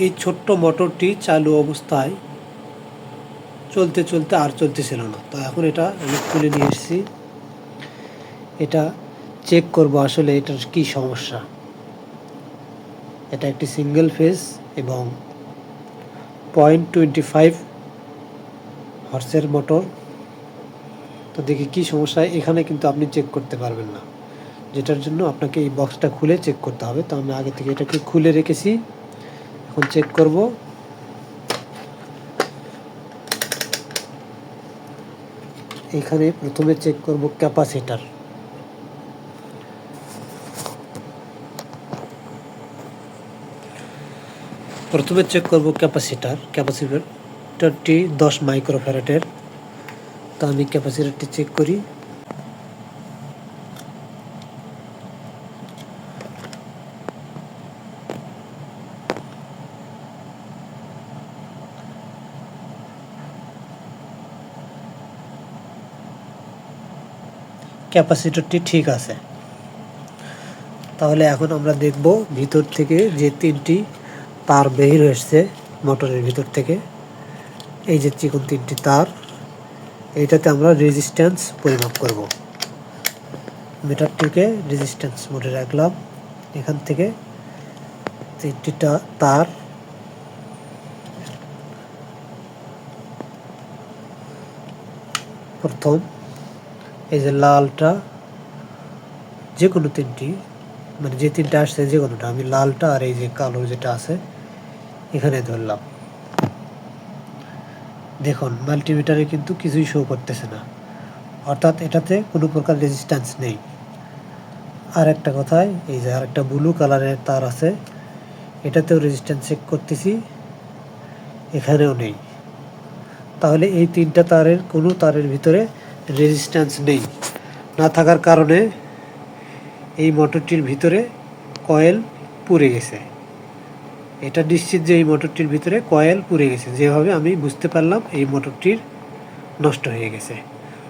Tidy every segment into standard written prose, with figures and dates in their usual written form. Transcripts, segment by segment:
এই ছোট্ট মোটরটি চালু অবস্থায় চলতে চলতে আর চলতেছিল না। তো এখন এটা আমি খুলে নিয়ে এসেছি। এটা চেক করব আসলে এটার কি সমস্যা। এটা একটি সিঙ্গেল ফেজ এবং 0.25 হর্সের মোটর। তো দেখি কি সমস্যা। এখানে কিন্তু আপনি চেক করতে পারবেন না, যেটার জন্য আপনাকে এই বক্সটা খুলে চেক করতে হবে। তো আমি আগে থেকে এটাকে খুলে রেখেছি, এখন চেক করব। এখানে প্রথমে চেক করব ক্যাপাসিটার। ক্যাপাসিটারটি 10 মাইক্রোফ্যারাডের। তো আমি ক্যাপাসিটারটি চেক করি। ক্যাপাসিটরটি ঠিক আছে। তাহলে এখন আমরা দেখব ভিতর থেকে যে 3টি তার বের হয়েছে মোটরের ভিতর থেকে, এই যে চিকন 3টি তার, এইটাতে আমরা রেজিস্ট্যান্স পরিমাপ করব। মিটারটিকে রেজিস্ট্যান্স মোডে রাখলাম। এখান থেকে 3টি তার প্রথম এই যে লালটা, যে কোনো 3টি, মানে যে 3টা আসছে যে কোনোটা, আমি লালটা আর এই যে কালো যেটা আছে এখানে ধরলাম। দেখুন মাল্টিমিটারে কিন্তু কিছুই শো করতেছে না, অর্থাৎ এটাতে কোনো প্রকার রেজিস্ট্যান্স নেই। আর একটা কথায়, এই যে আরেকটা ব্লু কালারের তার আছে, এটাতেও রেজিস্ট্যান্স চেক করতেছি, এখানেও নেই। তাহলে এই 3টা তারের কোনো তারের ভিতরে রেজিস্ট্যান্স নেই। না থাকার কারণে এই মোটরটির ভিতরে কয়েল পুড়ে গেছে। এটা নিশ্চিত যে এই মোটরটির ভিতরে কয়েল পুড়ে গেছে। যেভাবে আমি বুঝতে পারলাম এই মোটরটির নষ্ট হয়ে গেছে।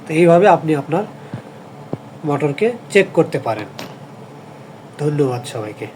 তো এইভাবে আপনি আপনার মোটরকে চেক করতে পারেন। ধন্যবাদ সবাইকে।